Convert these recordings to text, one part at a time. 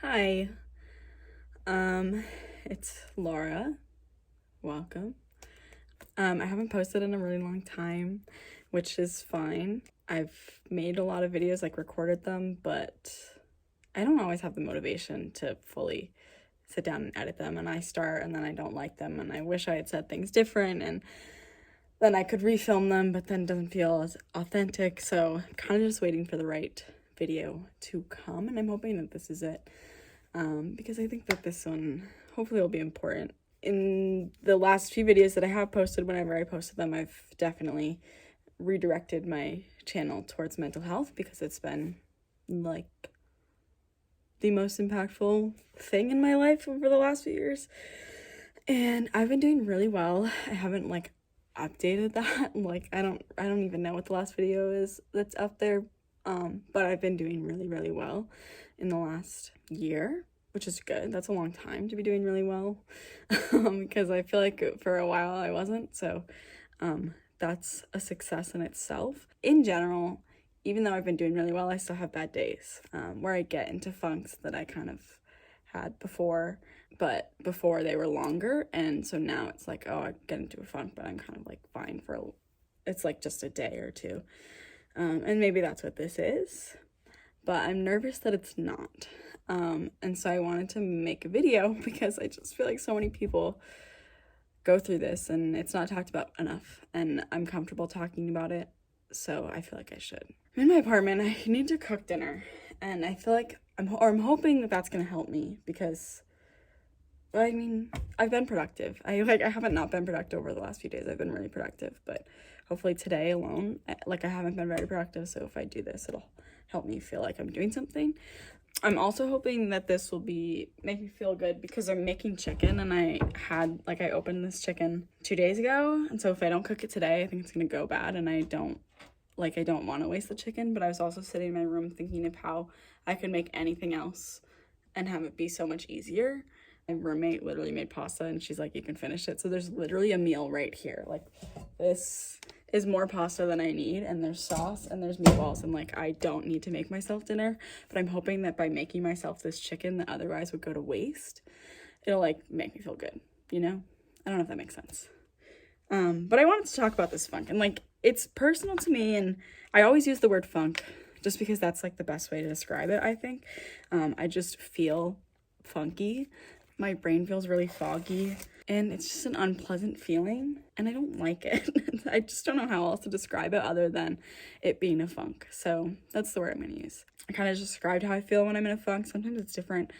Hi, it's Laura. Welcome. I haven't posted in a really long time, which is fine. I've made a lot of videos, like recorded them, but I don't always have the motivation to fully sit down and edit them, and I start and then I don't like them, and I wish I had said things different, and then I could refilm them, but then it doesn't feel as authentic, so I'm kind of just waiting for the right video to come, and I'm hoping that this is it. Because I think that this one hopefully will be important. In the last few videos that I have posted, whenever I posted them, I've definitely redirected my channel towards mental health because it's been like the most impactful thing in my life over the last few years. And I've been doing really well. I haven't updated that. I don't even know what the last video is that's up there. But I've been doing really, really well in the last year, which is good. That's a long time to be doing really well, because I feel like for a while I wasn't. So that's a success in itself. In general, even though I've been doing really well, I still have bad days where I get into funks that I kind of had before, but before they were longer. And so now it's like, oh, I get into a funk, but I'm kind of fine it's just a day or two. And maybe that's what this is, but I'm nervous that it's not. And so I wanted to make a video because I just feel like so many people go through this and it's not talked about enough, and I'm comfortable talking about it, so I feel like I should. I'm in my apartment. I need to cook dinner, and I feel like I'm hoping that that's gonna help me because I've been productive. I haven't not been productive over the last few days. I've been really productive, but hopefully today alone, I haven't been very productive, so if I do this, it'll help me feel like I'm doing something. I'm also hoping that this will make me feel good because I'm making chicken, and I opened this chicken 2 days ago, and so if I don't cook it today, I think it's gonna go bad, and I don't want to waste the chicken. But I was also sitting in my room thinking of how I could make anything else and have it be so much easier. My roommate literally made pasta, and she's like, you can finish it. So there's literally a meal right here. This is more pasta than I need, and there's sauce and there's meatballs, and I don't need to make myself dinner. But I'm hoping that by making myself this chicken that otherwise would go to waste, it'll make me feel good, I don't know if that makes sense. But I wanted to talk about this funk, and it's personal to me, and I always use the word funk just because that's the best way to describe it, I think. I just feel funky. My brain feels really foggy, and it's just an unpleasant feeling, and I don't like it. I just don't know how else to describe it other than it being a funk. So that's the word I'm gonna use. I kind of just described how I feel when I'm in a funk. Sometimes it's different.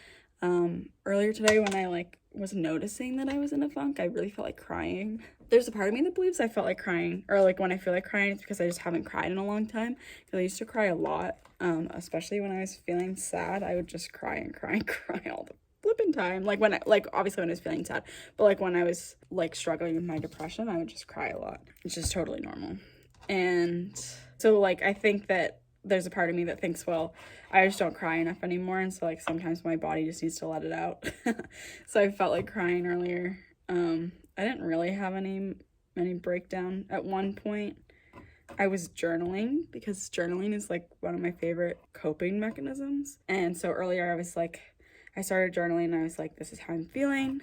Earlier today when I was noticing that I was in a funk, I really felt like crying. There's a part of me that believes I felt like crying, or when I feel like crying, it's because I just haven't cried in a long time. Because I used to cry a lot, especially when I was feeling sad. I would just cry and cry and cry all the flipping time. Obviously when I was feeling sad, but when I was struggling with my depression, I would just cry a lot. It's just totally normal. And so I think that there's a part of me that thinks, well, I just don't cry enough anymore, and so sometimes my body just needs to let it out. So I felt like crying earlier. I didn't really have any breakdown. At one point I was journaling because journaling is one of my favorite coping mechanisms. And so earlier I started journaling, and I was like, this is how I'm feeling,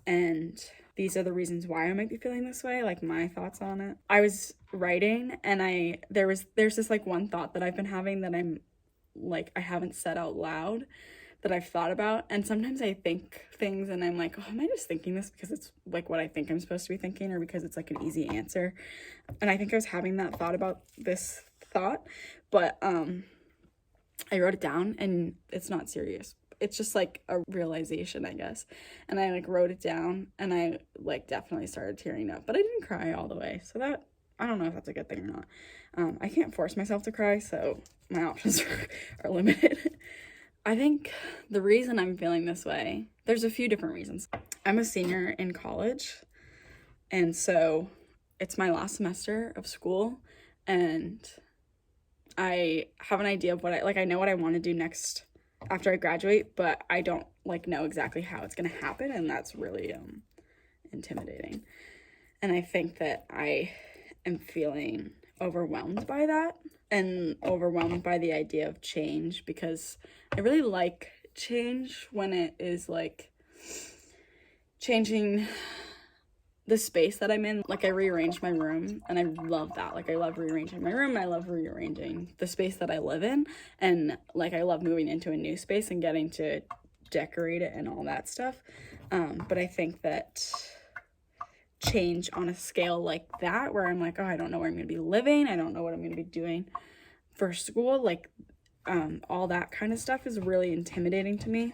and these are the reasons why I might be feeling this way, my thoughts on it. I was writing, and there's this one thought that I've been having that I haven't said out loud, that I've thought about. And sometimes I think things and I'm like, oh, am I just thinking this because it's what I think I'm supposed to be thinking, or because it's an easy answer? And I think I was having that thought about this thought, but I wrote it down, and it's not serious. It's just a realization, I guess. And I wrote it down, and I definitely started tearing up, but I didn't cry all the way. So that, I don't know if that's a good thing or not. I can't force myself to cry, so my options are limited. I think the reason I'm feeling this way, there's a few different reasons. I'm a senior in college, and so it's my last semester of school, and I have an idea of what I know what I want to do next after I graduate, but I don't know exactly how it's gonna happen, and that's really intimidating. And I think that I am feeling overwhelmed by that, and overwhelmed by the idea of change, because I really like change when it is like changing the space that I'm in. Like I rearranged my room and I love that. Like I love rearranging my room. I love rearranging the space that I live in. And like I love moving into a new space and getting to decorate it and all that stuff. But I think that change on a scale like that, where I'm like, oh, I don't know where I'm going to be living. I don't know what I'm going to be doing for school. Like all that kind of stuff is really intimidating to me.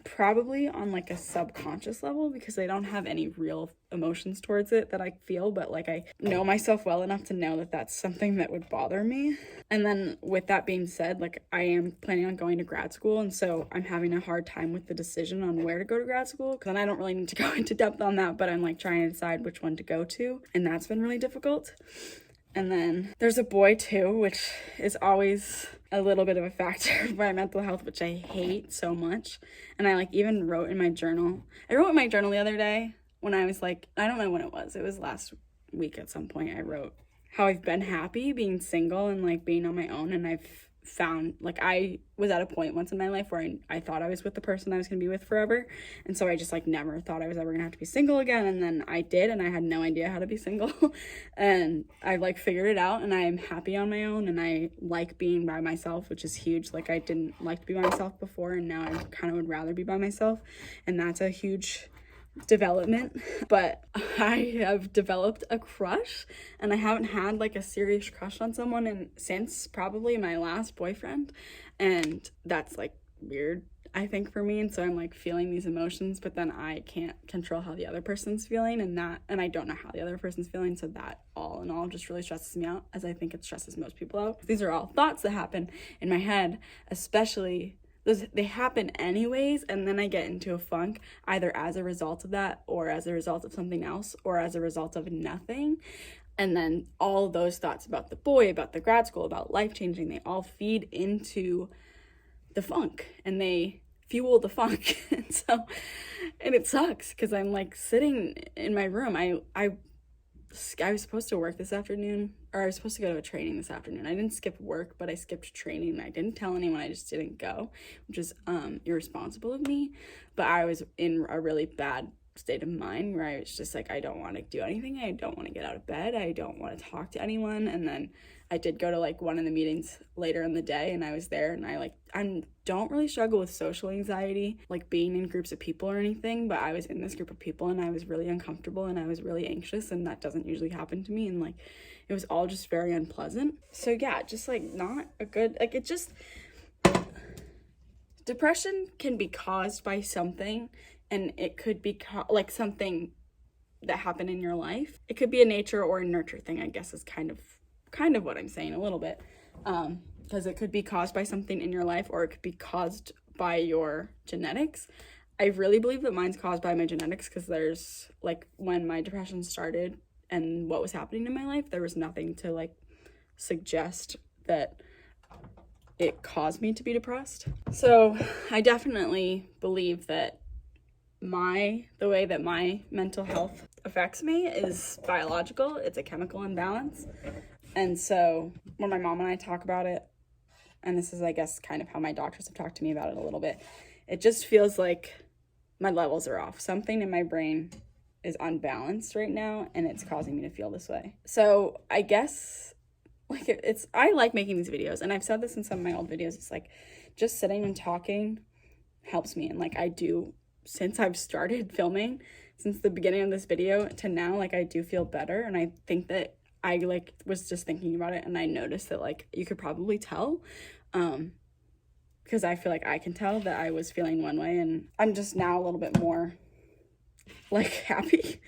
Probably on like a subconscious level, because I don't have any real emotions towards it that I feel, but like I know myself well enough to know that that's something that would bother me. And then with that being said, like I am planning on going to grad school, and so I'm having a hard time with the decision on where to go to grad school, because I don't really need to go into depth on that, but I'm like trying to decide which one to go to, and that's been really difficult. And then there's a boy too, which is always a little bit of a factor of my mental health, which I hate so much. And I like even wrote in my journal. I wrote in my journal the other day when I was like, I don't know when it was last week at some point. I wrote how I've been happy being single and like being on my own, and I've found like I was at a point once in my life where I thought I was with the person I was gonna be with forever, and so I just like never thought I was ever gonna have to be single again, and then I did, and I had no idea how to be single. And I like figured it out, and I'm happy on my own, and I like being by myself, which is huge. Like I didn't like to be by myself before, and now I kind of would rather be by myself, and that's a huge development. But I have developed a crush, and I haven't had like a serious crush on someone since probably my last boyfriend, and that's like weird, I think, for me. And so I'm like feeling these emotions, but then I can't control how the other person's feeling, and I don't know how the other person's feeling, so that all in all just really stresses me out, as I think it stresses most people out. These are all thoughts that happen in my head, especially they happen anyways, and then I get into a funk either as a result of that, or as a result of something else, or as a result of nothing. And then all of those thoughts about the boy, about the grad school, about life changing, they all feed into the funk, and they fuel the funk. And it sucks, because I'm like sitting in my room. I was supposed to work this afternoon, or I was supposed to go to a training this afternoon. I didn't skip work, but I skipped training. I didn't tell anyone, I just didn't go, which is irresponsible of me. But I was in a really bad state of mind where I was just like, I don't want to do anything. I don't want to get out of bed. I don't want to talk to anyone. And then I did go to like one of the meetings later in the day, and I was there, and I don't really struggle with social anxiety, like being in groups of people or anything, but I was in this group of people, and I was really uncomfortable, and I was really anxious, and that doesn't usually happen to me, and like it was all just very unpleasant. So yeah, just like not a good, like it just, depression can be caused by something, and it could be like something that happened in your life. It could be a nature or a nurture thing, I guess, is kind of what I'm saying a little bit, because it could be caused by something in your life, or it could be caused by your genetics. I really believe that mine's caused by my genetics, because there's like, when my depression started and what was happening in my life, there was nothing to like suggest that it caused me to be depressed. So I definitely believe that the way that my mental health affects me is biological. It's a chemical imbalance. And so when my mom and I talk about it, and this is, I guess, kind of how my doctors have talked to me about it a little bit, it just feels like my levels are off. Something in my brain is unbalanced right now, and it's causing me to feel this way. So I guess like I like making these videos, and I've said this in some of my old videos. It's like just sitting and talking helps me, and like I do, since I've started filming, since the beginning of this video to now, like I do feel better. And I think that I like was just thinking about it, and I noticed that like you could probably tell, because I feel like I can tell that I was feeling one way, and I'm just now a little bit more like happy.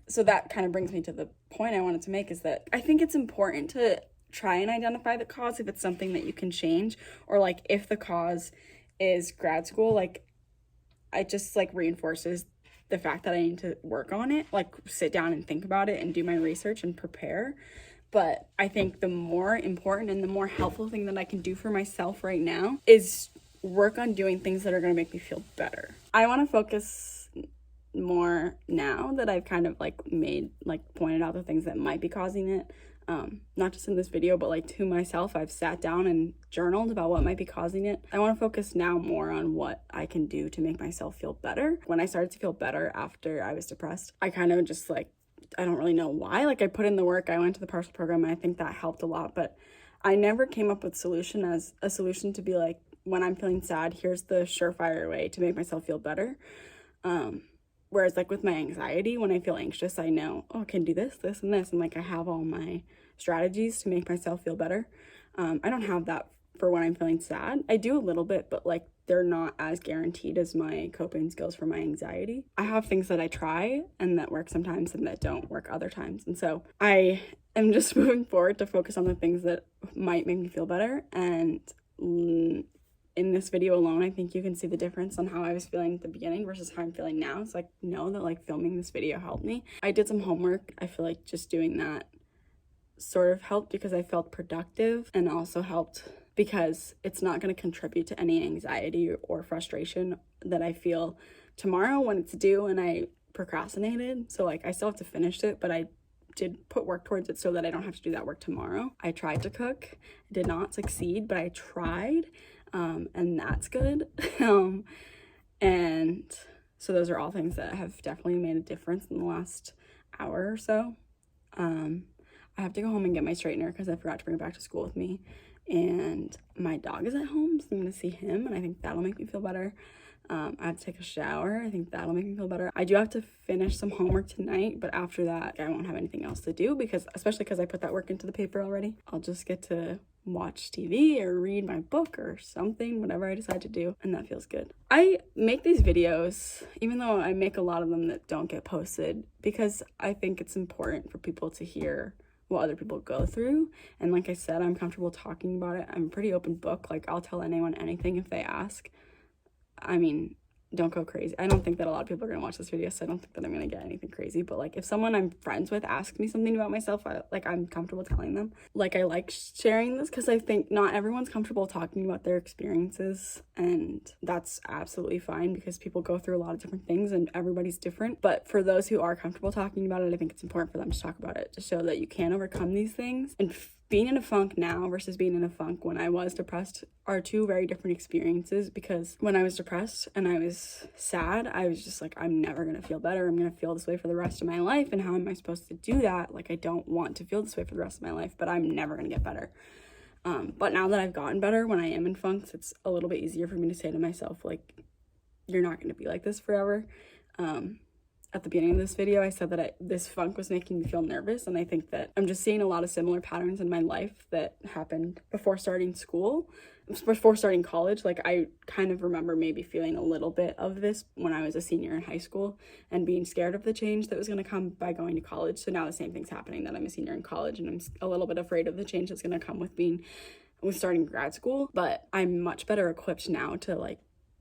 So that kind of brings me to the point I wanted to make, is that I think it's important to try and identify the cause if it's something that you can change, or like if the cause is grad school, like it just like reinforces the fact that I need to work on it, like sit down and think about it and do my research and prepare. But I think the more important and the more helpful thing that I can do for myself right now is work on doing things that are going to make me feel better. I want to focus more now that I've kind of like pointed out the things that might be causing it. not just in this video, but like to myself. I've sat down and journaled about what might be causing it. I want to focus now more on what I can do to make myself feel better. When I started to feel better after I was depressed, I kind of just like, I don't really know why. Like I put in the work, I went to the partial program, and I think that helped a lot, but I never came up with a solution to be like, when I'm feeling sad, here's the surefire way to make myself feel better. Whereas like with my anxiety, when I feel anxious, I know, oh, I can do this, this, and this. And like I have all my strategies to make myself feel better. I don't have that for when I'm feeling sad. I do a little bit, but like they're not as guaranteed as my coping skills for my anxiety. I have things that I try and that work sometimes and that don't work other times. And so I am just moving forward to focus on the things that might make me feel better. And in this video alone, I think you can see the difference on how I was feeling at the beginning versus how I'm feeling now. It's like, know that like filming this video helped me. I did some homework. I feel like just doing that sort of helped because I felt productive, and also helped because it's not going to contribute to any anxiety or frustration that I feel tomorrow when it's due and I procrastinated. So like I still have to finish it, but I did put work towards it so that I don't have to do that work tomorrow. I tried to cook, did not succeed, but I tried. And that's good. And so those are all things that have definitely made a difference in the last hour or so. I have to go home and get my straightener because I forgot to bring it back to school with me. And my dog is at home, so I'm going to see him, and I think that'll make me feel better. I have to take a shower. I think that'll make me feel better. I do have to finish some homework tonight, but after that, I won't have anything else to do especially because I put that work into the paper already. I'll just get to watch TV or read my book or something, whatever I decide to do, and that feels good. I make these videos, even though I make a lot of them that don't get posted, because I think it's important for people to hear what other people go through. And like I said, I'm comfortable talking about it. I'm a pretty open book. Like I'll tell anyone anything if they ask. I mean, don't go crazy. I don't think that a lot of people are gonna watch this video, so I don't think that I'm gonna get anything crazy. But like if someone I'm friends with asks me something about myself, I'm comfortable telling them. Like I like sharing this because I think not everyone's comfortable talking about their experiences, and that's absolutely fine because people go through a lot of different things and everybody's different. But for those who are comfortable talking about it, I think it's important for them to talk about it to show that you can overcome these things. And being in a funk now versus being in a funk when I was depressed are two very different experiences, because when I was depressed and I was sad, I was just like, I'm never gonna feel better. I'm gonna feel this way for the rest of my life, and how am I supposed to do that? Like I don't want to feel this way for the rest of my life, but I'm never gonna get better. But now that I've gotten better, when I am in funks, it's a little bit easier for me to say to myself, like, you're not gonna be like this forever. At the beginning of this video, I said that this funk was making me feel nervous, and I think that I'm just seeing a lot of similar patterns in my life that happened before starting college. Like I kind of remember maybe feeling a little bit of this when I was a senior in high school and being scared of the change that was going to come by going to college. So now the same thing's happening, that I'm a senior in college and I'm a little bit afraid of the change that's going to come with starting grad school. But I'm much better equipped now to like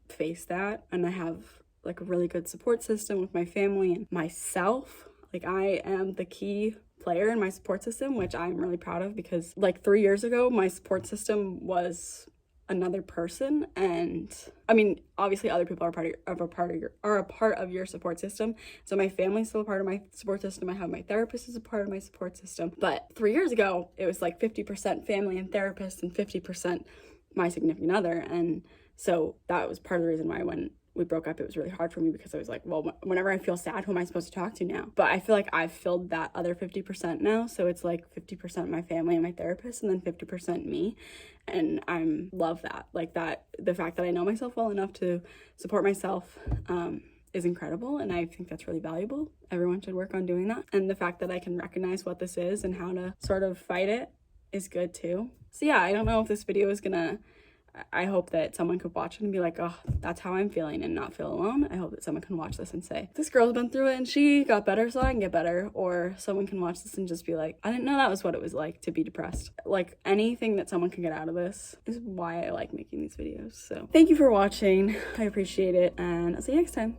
face that, and I have like a really good support system with my family and myself. Like I am the key player in my support system, which I'm really proud of, because like 3 years ago, my support system was another person. And I mean, obviously other people are a part of your support system. So my family's still a part of my support system. I have my therapist as a part of my support system. But 3 years ago, it was like 50% family and therapist and 50% my significant other. And so that was part of the reason why when we broke up, it was really hard for me, because I was like, well, whenever I feel sad, who am I supposed to talk to now? But I feel like I've filled that other 50% now. So it's like 50% my family and my therapist, and then 50% me. And I love that. Like that, the fact that I know myself well enough to support myself is incredible. And I think that's really valuable. Everyone should work on doing that. And the fact that I can recognize what this is and how to sort of fight it is good too. So yeah, I don't know if this video is I hope that someone could watch it and be like, oh, that's how I'm feeling, and not feel alone. I hope that someone can watch this and say, this girl's been through it and she got better, so I can get better. Or someone can watch this and just be like, I didn't know that was what it was like to be depressed. Like anything that someone can get out of this is why I like making these videos. So thank you for watching. I appreciate it, and I'll see you next time.